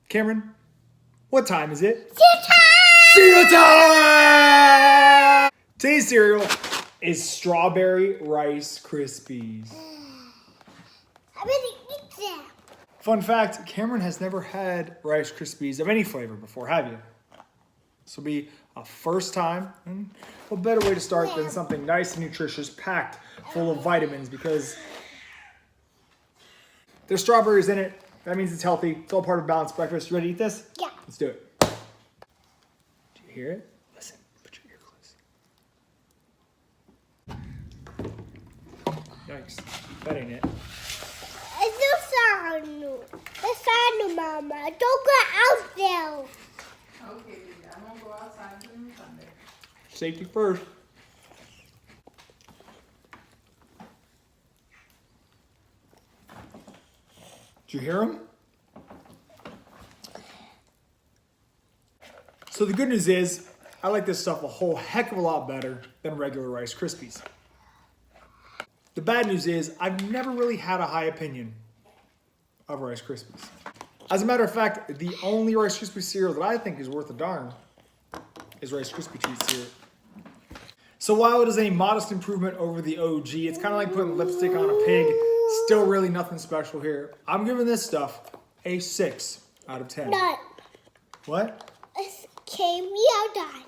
Cameron, what time is it? Cereal time! Cereal time! Today's cereal is Strawberry Rice Krispies. I'm gonna eat that. Fun fact, Cameron has never had Rice Krispies of any flavor before, have you? This will be a first time, and what better way to start than something nice and nutritious, packed full of vitamins, because there's strawberries in it. That means it's healthy. It's all part of a balanced breakfast. You ready to eat this? Yeah. Let's do it. Do you hear it? Listen, put your ear close. Yikes, that ain't it. It's the sound. The sound, Mama. Don't go out there. Okay, baby, I won't go outside during Sunday. Safety first. Did you hear him? So the good news is, I like this stuff a whole heck of a lot better than regular Rice Krispies. The bad news is, I've never really had a high opinion of Rice Krispies. As a matter of fact, the only Rice Krispie cereal that I think is worth a darn is Rice Krispie Treat cereal. So while it is a modest improvement over the OG, it's kind of like putting lipstick on a pig. Still really nothing special here. I'm giving this stuff a 6 out of 10. No. What? It's came me out.